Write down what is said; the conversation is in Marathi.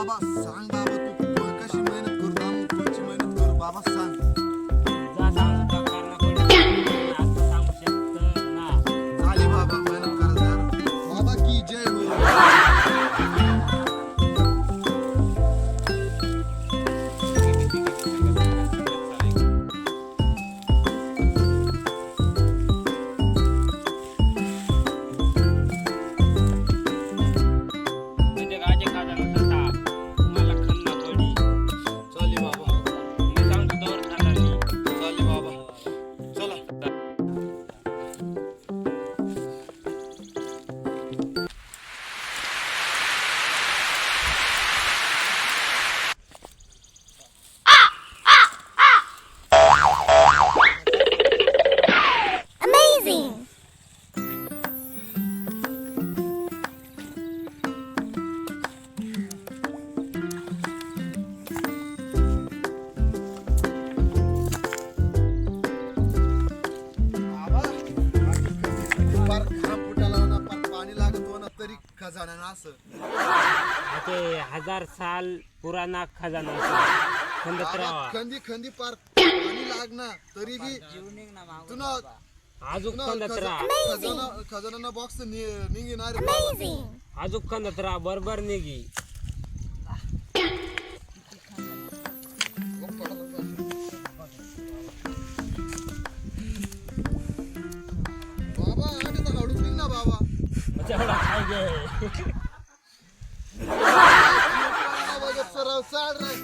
बाबा सांग बाबा तू कशी मेहनत करू आम्ही पुढची मेहनत करू बाबा सांग जा सांगू का कर्णाकडे आता सांगू शकत ना. झाली बाबा मेहनत करा यार बाबा की जय हो तुझ्या गाजे खाजाना सटा मला खन्ना पडी. चाली बाबा मी सांगतो दौर खानानी. चाली बाबा चला Amazing! बाबा पार घाम फुटाला ना पार पाणी लागत हो ना तरी खजाना ना असं ते 1000 साल पुराना खजाना खंदत बाबा, राहावा. खंदी खंदी पार पाणी लाग ना तरी बी तुला अजून खंदत राहा. खजाना खजाना बॉक्स निघणार रे बाबा. Amazing! अजून खंदत राहा बरोबर निघी. बाबा आधी तर हळूच निघ ना बाबा तेवढा काय गे बघत सराव चाल रे